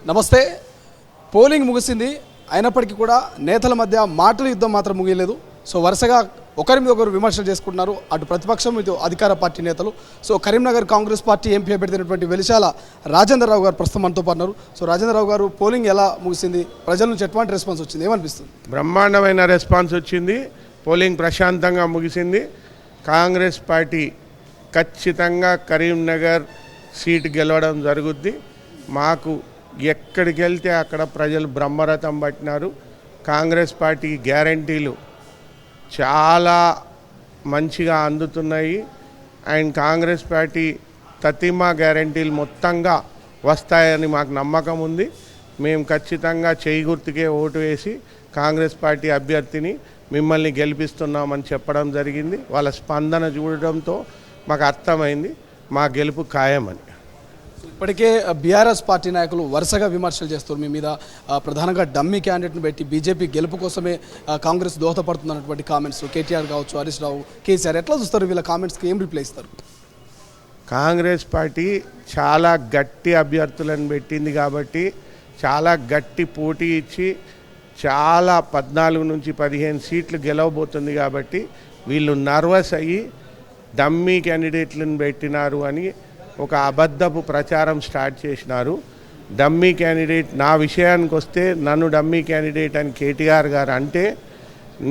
నమస్తే. పోలింగ్ ముగిసింది. అయినప్పటికీ కూడా నేతల మధ్య మాటల యుద్ధం మాత్రం ముగియలేదు. సో వరుసగా ఒకరి మీద ఒకరు విమర్శలు చేసుకుంటున్నారు. అటు ప్రతిపక్షం, ఇటు అధికార పార్టీ నేతలు. So Karimnagar Congress party MP అభ్యర్థినటువంటి వెలిశాల రాజేంద్రరావు గారు ప్రస్తుతం మనతో పాటున్నారు. సో రాజేంద్రరావు గారు, పోలింగ్ ఎలా ముగిసింది? ప్రజల నుంచి ఎటువంటి రెస్పాన్స్ వచ్చింది? ఏమనిపిస్తుంది? బ్రహ్మాండమైన రెస్పాన్స్ వచ్చింది. పోలింగ్ ప్రశాంతంగా ముగిసింది. కాంగ్రెస్ పార్టీ ఖచ్చితంగా కరీంనగర్ సీట్ గెలవడం జరుగుద్ది. మాకు ఎక్కడికి వెళ్తే అక్కడ ప్రజలు బ్రహ్మరథం పట్టినారు. కాంగ్రెస్ పార్టీ గ్యారంటీలు చాలా మంచిగా అందుతున్నాయి. అండ్ కాంగ్రెస్ పార్టీ తతిమా గ్యారంటీలు మొత్తంగా వస్తాయని మాకు నమ్మకం ఉంది. మేము ఖచ్చితంగా చేయి గుర్తుకే ఓటు వేసి కాంగ్రెస్ పార్టీ అభ్యర్థిని మిమ్మల్ని గెలిపిస్తున్నామని చెప్పడం జరిగింది. వాళ్ళ స్పందన చూడడంతో మాకు అర్థమైంది మా గెలుపు ఖాయమని. ఇప్పటికే బీఆర్ఎస్ పార్టీ నాయకులు వరుసగా విమర్శలు చేస్తారు మీ మీద. ప్రధానంగా డమ్మీ క్యాండిడేట్ను పెట్టి బీజేపీ గెలుపు కోసమే కాంగ్రెస్ దోహదపడుతున్నటువంటి కామెంట్స్ కేటీఆర్ కావచ్చు, హరీష్ రావు, కేసీఆర్ ఎట్లా చూస్తారు? వీళ్ళ కామెంట్స్కి ఏం రిప్లై ఇస్తారు? కాంగ్రెస్ పార్టీ చాలా గట్టి అభ్యర్థులను పెట్టింది కాబట్టి, చాలా గట్టి పోటీ ఇచ్చి చాలా 14 నుంచి 15 సీట్లు గెలవబోతుంది కాబట్టి వీళ్ళు నర్వస్ అయ్యి డమ్మీ క్యాండిడేట్లను పెట్టినారు అని ఒక అబద్ధపు ప్రచారం స్టార్ట్ చేసినారు. డమ్మీ క్యాండిడేట్, నా విషయానికి వస్తే నన్ను డమ్మీ క్యాండిడేట్ అని కేటీఆర్ గారు అంటే,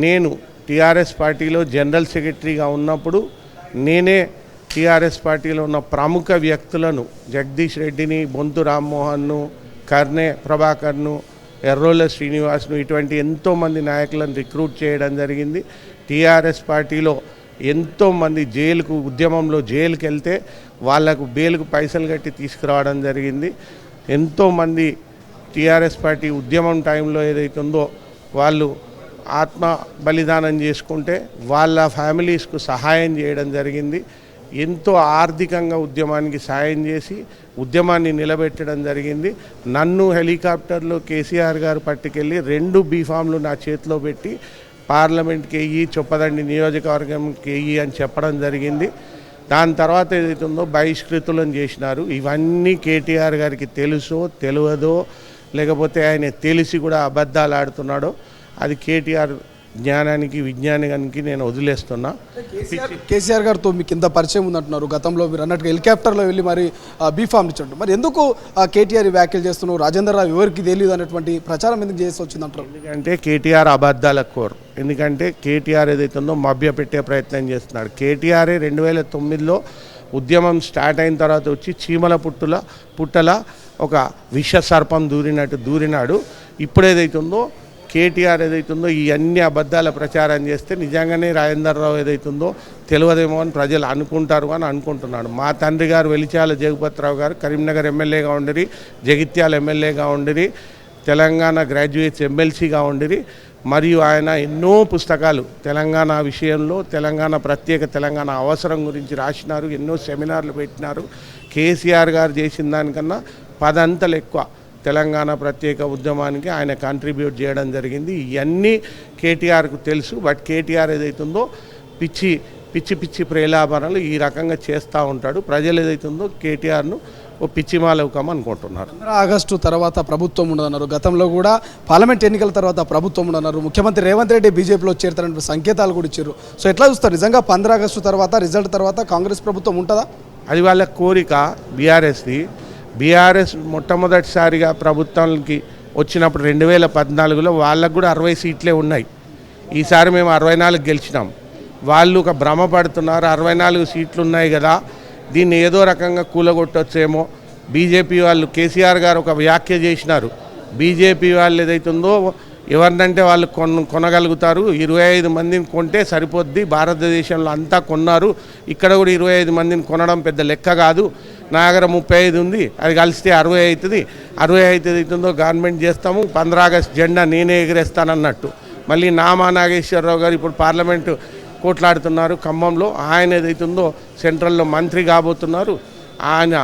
నేను టీఆర్ఎస్ పార్టీలో జనరల్ సెక్రటరీగా ఉన్నప్పుడు నేనే టీఆర్ఎస్ పార్టీలో ఉన్న ప్రముఖ వ్యక్తులను జగదీష్ రెడ్డిని, బొంతు రామ్మోహన్ను, కర్నే ప్రభాకర్ను, ఎర్రోళ్ళ శ్రీనివాస్ను, ఇటువంటి ఎంతోమంది నాయకులను రిక్రూట్ చేయడం జరిగింది. టీఆర్ఎస్ పార్టీలో ఎంతోమంది జైలుకు, ఉద్యమంలో జైలుకి వెళ్తే వాళ్లకు బెయిల్కు పైసలు కట్టి తీసుకురావడం జరిగింది. ఎంతోమంది టీఆర్ఎస్ పార్టీ ఉద్యమం టైంలో ఏదైతుందో వాళ్ళు ఆత్మ బలిదానం చేసుకుంటే వాళ్ళ ఫ్యామిలీస్కు సహాయం చేయడం జరిగింది. ఎంతో ఆర్థికంగా ఉద్యమానికి సాయం చేసి ఉద్యమాన్ని నిలబెట్టడం జరిగింది. నన్ను హెలికాప్టర్లో కేసీఆర్ గారు పట్టుకెళ్ళి 2 బీఫామ్లు నా చేతిలో పెట్టి పార్లమెంట్కి వెయ్యి, చొప్పదండి నియోజకవర్గంకి వెయ్యి అని చెప్పడం జరిగింది. దాని తర్వాత ఏదైతుందో బహిష్కృతులను చేసినారు. ఇవన్నీ కేటీఆర్ గారికి తెలుసో తెలియదో, లేకపోతే ఆయన తెలిసి కూడా అబద్ధాలు ఆడుతున్నాడో, అది కేటీఆర్ జ్ఞానానికి, విజ్ఞానానికి నేను వదిలేస్తున్నా. కేసీఆర్ గారితో మీకు ఇంత పరిచయం ఉందంటున్నారు. గతంలో మీరు అన్నట్టుగా హెలికాప్టర్లో వెళ్ళి మరి బీఫామ్ ఇచ్చాడు. మరి ఎందుకు కేటీఆర్ వ్యాఖ్యలు చేస్తున్నారు? రాజేంద్రరావు ఎవరికి తెలియదు అనేటువంటి ప్రచారం ఎందుకు చేసి వచ్చిందంటారు? ఎందుకంటే కేటీఆర్ అబద్ధాల కోరు. ఎందుకంటే కేటీఆర్ ఏదైతుందో మభ్య పెట్టే ప్రయత్నం చేస్తున్నాడు. కేటీఆరే 2009లో ఉద్యమం స్టార్ట్ అయిన తర్వాత వచ్చి చీమల పుట్టల ఒక విష సర్పం దూరినాడు. ఇప్పుడు ఏదైతుందో కేటీఆర్ ఏదైతుందో ఈ అన్ని అబద్ధాల ప్రచారం చేస్తే నిజంగానే రాజేంద్రరావు ఏదైతుందో తెలియదేమో అని ప్రజలు అనుకుంటారు అని అనుకుంటున్నాడు. మా తండ్రి గారు వెలిచాల జగపతిరావు గారు కరీంనగర్ ఎమ్మెల్యేగా ఉండిరి, జగిత్యాల ఎమ్మెల్యేగా ఉండిరి, తెలంగాణ గ్రాడ్యుయేట్స్ ఎమ్మెల్సీగా ఉండిరి. మరియు ఆయన ఎన్నో పుస్తకాలు తెలంగాణ విషయంలో, ప్రత్యేక తెలంగాణ అవసరం గురించి రాసినారు. ఎన్నో సెమినార్లు పెట్టినారు. కేసీఆర్ గారు చేసిన దానికన్నా 10 అంతలు ఎక్కువ తెలంగాణ ప్రత్యేక ఉద్యమానికి ఆయన కాంట్రిబ్యూట్ చేయడం జరిగింది. ఇవన్నీ కేటీఆర్కు తెలుసు. బట్ కేటీఆర్ ఏదైతుందో పిచ్చి ప్రేలాభరణలు ఈ రకంగా చేస్తూ ఉంటాడు. ప్రజలు ఏదైతుందో కేటీఆర్ను ఓ పిచ్చిమాలవుకం అనుకుంటున్నారు. ఆగస్టు తర్వాత ప్రభుత్వం ఉండదన్నారు. గతంలో కూడా పార్లమెంట్ ఎన్నికల తర్వాత ప్రభుత్వం ఉండదన్నారు. ముఖ్యమంత్రి రేవంత్ రెడ్డి బీజేపీలో చేరుతారనే సంకేతాలు కూడా ఇచ్చారు. సో ఎట్లా చూస్తారు? నిజంగా 15 ఆగస్టు తర్వాత రిజల్ట్ తర్వాత కాంగ్రెస్ ప్రభుత్వం ఉంటుందా? అది వాళ్ళ కోరిక. బీఆర్ఎస్ మొట్టమొదటిసారిగా ప్రభుత్వానికి వచ్చినప్పుడు 2014లో వాళ్ళకు కూడా 60 సీట్లే ఉన్నాయి. ఈసారి మేము 64 గెలిచినాం. వాళ్ళు ఒక భ్రమ పడుతున్నారు, 64 సీట్లు ఉన్నాయి కదా, దీన్ని ఏదో రకంగా కూలగొట్టొచ్చేమో. బీజేపీ వాళ్ళు, కేసీఆర్ గారు ఒక వ్యాఖ్య చేసినారు. బీజేపీ వాళ్ళు ఏదైతుందో ఎవరినంటే వాళ్ళు కొనగలుగుతారు, 25 మందిని కొంటే సరిపోద్ది, భారతదేశంలో అంతా కొన్నారు, ఇక్కడ కూడా 25 మందిని కొనడం పెద్ద లెక్క కాదు, నా దగ్గర 35 ఉంది, అది కలిస్తే 60 అవుతుంది, 60 అవుతుందో గవర్నమెంట్ చేస్తాము, 15 ఆగస్టు జెండా నేనే ఎగిరేస్తానన్నట్టు. మళ్ళీ నామా నాగేశ్వరరావు గారు ఇప్పుడు పార్లమెంటు కోట్లాడుతున్నారు ఖమ్మంలో. ఆయన ఏదైతుందో సెంట్రల్లో మంత్రి కాబోతున్నారు. ఆయన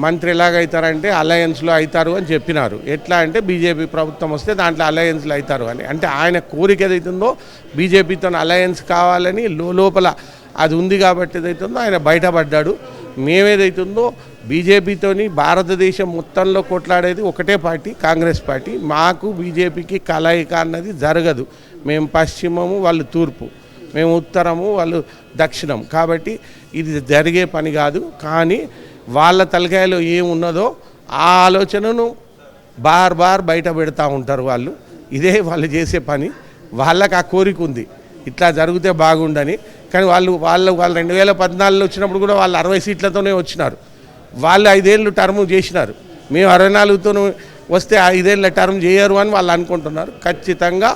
మంత్రి ఎలాగైతారంటే అలయన్స్లో అవుతారు అని చెప్పినారు. ఎట్లా అంటే బీజేపీ ప్రభుత్వం వస్తే దాంట్లో అలయన్స్లో అవుతారు అని. అంటే ఆయన కోరిక ఏదైతుందో బీజేపీతో అలయన్స్ కావాలని లోపల అది ఉంది కాబట్టి ఏదైతుందో ఆయన బయటపడ్డాడు. మేమేదైతుందో బీజేపీతోని భారతదేశం మొత్తంలో కొట్లాడేది ఒకటే పార్టీ, కాంగ్రెస్ పార్టీ. మాకు బీజేపీకి కలయిక అన్నది జరగదు. మేము పశ్చిమము, వాళ్ళు తూర్పు, మేము ఉత్తరము, వాళ్ళు దక్షిణం. కాబట్టి ఇది జరిగే పని కాదు. కానీ వాళ్ళ తలకాయలో ఏమున్నదో ఆ ఆలోచనను బార్ బయట పెడతా ఉంటారు వాళ్ళు. ఇదే వాళ్ళు చేసే పని. వాళ్ళకి ఆ కోరిక ఉంది ఇట్లా జరిగితే బాగుండని. కానీ వాళ్ళు 2014 వచ్చినప్పుడు కూడా వాళ్ళు 60 సీట్లతోనే వచ్చినారు. వాళ్ళు 5 ఏళ్ళు టర్మ్ చేసినారు. మేము 64తో వస్తే 5 ఏళ్ళ టర్మ్ చేయరు అని వాళ్ళు అనుకుంటున్నారు. ఖచ్చితంగా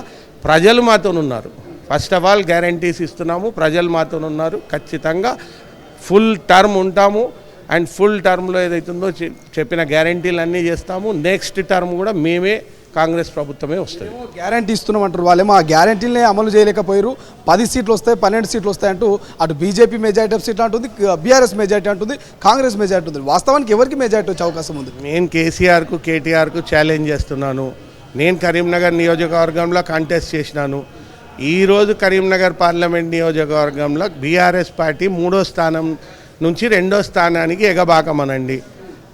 ప్రజలు మాతో ఉన్నారు. ఫస్ట్ ఆఫ్ ఆల్ గ్యారంటీస్ ఇస్తున్నాము, ప్రజలు మాతో ఉన్నారు. ఖచ్చితంగా ఫుల్ టర్మ్ ఉంటాము. అండ్ ఫుల్ టర్మ్లో ఏదైతుందో చెప్పిన గ్యారంటీలు అన్నీ చేస్తాము. నెక్స్ట్ టర్మ్ కూడా మేమే, కాంగ్రెస్ ప్రభుత్వమే వస్తుంది. గ్యారంటీ ఇస్తున్నాం అంటారు, వాళ్ళేమో ఆ గ్యారంటీలనే అమలు చేయలేకపోయారు. 10 సీట్లు వస్తాయి, 12 సీట్లు వస్తాయి అంటూ అటు బీజేపీ మెజారిటీ ఆఫ్ సీట్లు అంటుంది, బీఆర్ఎస్ మెజారిటీ అంటుంది, కాంగ్రెస్ మెజారిటీ ఉంది. వాస్తవానికి ఎవరికి మెజారిటీ వచ్చే అవకాశం ఉంది? నేను కేసీఆర్కు, కేటీఆర్కు ఛాలెంజ్ చేస్తున్నాను. నేను కరీంనగర్ నియోజకవర్గంలో కంటెస్ట్ చేసినాను. ఈరోజు కరీంనగర్ పార్లమెంట్ నియోజకవర్గంలో బీఆర్ఎస్ పార్టీ 3వ స్థానం నుంచి 2వ స్థానానికి ఎగబాకమనండి.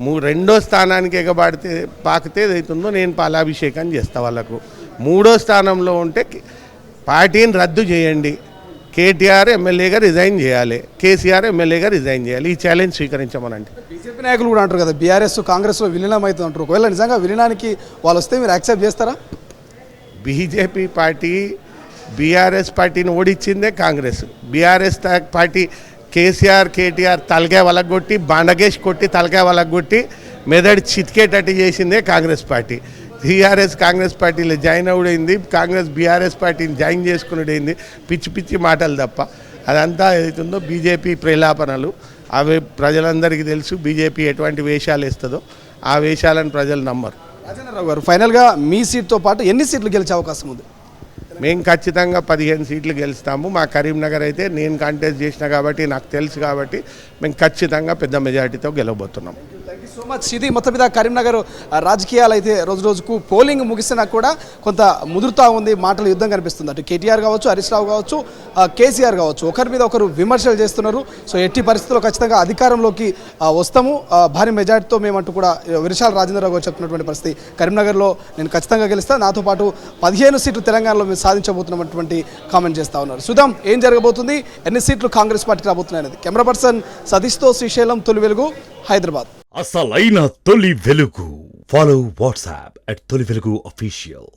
2వ స్థానానికి పాకితే ఏదైతుందో నేను పాలాభిషేకం చేస్తా వాళ్ళకు. 3వ స్థానంలో ఉంటే పార్టీని రద్దు చేయండి. కేటీఆర్ ఎమ్మెల్యేగా రిజైన్ చేయాలి, కేసీఆర్ ఎమ్మెల్యేగా రిజైన్ చేయాలి. ఈ ఛాలెంజ్ స్వీకరించమనండి. బీజేపీ నాయకులు కూడా అంటారు కదా, బీఆర్ఎస్ కాంగ్రెస్లో విలీనం అవుతుంది అంటారు. ఒకవేళ నిజంగా విలీనానికి వాళ్ళు వస్తే మీరు యాక్సెప్ట్ చేస్తారా? బీజేపీ పార్టీ బీఆర్ఎస్ పార్టీని ఓడించిందే కాంగ్రెస్. బీఆర్ఎస్ పార్టీ కేసీఆర్, కేటీఆర్ తలకాయ వలగొట్టి, బండగేష్ కొట్టి తలకాయ వలగొట్టి మెదడు చితికేటట్టు చేసిందే కాంగ్రెస్ పార్టీ. టీఆర్ఎస్ కాంగ్రెస్ పార్టీలో జాయిన్ అవుడైంది, కాంగ్రెస్ బీఆర్ఎస్ పార్టీని జాయిన్ చేసుకునేది పిచ్చి పిచ్చి మాటలు తప్ప. అదంతా ఏదైతుందో బీజేపీ ప్రేలాపనలు. అవి ప్రజలందరికీ తెలుసు. బీజేపీ ఎటువంటి వేషాలు వేస్తుందో ఆ వేషాలను ప్రజలు నమ్మరు. రాజేంద్రరావు గారు, ఫైనల్గా మీ సీట్తో పాటు ఎన్ని సీట్లు గెలిచే అవకాశం ఉంది? మేము ఖచ్చితంగా 15 సీట్లు గెలుస్తాము. మా కరీంనగర్ అయితే నేను కంటెస్ట్ చేసిన కాబట్టి నాకు తెలుసు కాబట్టి మేము ఖచ్చితంగా పెద్ద మెజారిటీతో గెలవబోతున్నాం. Thank you so much. ఇది మొత్తం మీద కరీంనగర్ రాజకీయాలు అయితే రోజు రోజుకు పోలింగ్ ముగిసినా కూడా కొంత ముదురుతా ఉంది, మాటల యుద్ధం కనిపిస్తుంది. అటు కేటీఆర్ కావచ్చు, హరీష్ రావు కావచ్చు, కేసీఆర్ కావచ్చు, ఒకరి మీద ఒకరు విమర్శలు చేస్తున్నారు. సో ఎట్టి పరిస్థితుల్లో ఖచ్చితంగా అధికారంలోకి వస్తాము, భారీ మెజార్టీతో మేమంటూ కూడా విరశాల రాజేంద్రరావు గారు చెప్తున్నటువంటి పరిస్థితి. కరీంనగర్లో నేను ఖచ్చితంగా గెలుస్తాను, నాతో పాటు 15 సీట్లు తెలంగాణలో మేము సాధించబోతున్నటువంటి కామెంట్ చేస్తూ ఉన్నారు. చూద్దాం ఏం జరగబోతుంది, ఎన్ని సీట్లు కాంగ్రెస్ పార్టీకి రాబోతున్నాయి అనేది. కెమెరా పర్సన్ సతీష్తో శ్రీశైలం, తొలి వెలుగు, హైదరాబాద్. అసలైన తొలి వెలుగు. ఫాలో వాట్సాప్ @తొలి వెలుగు official.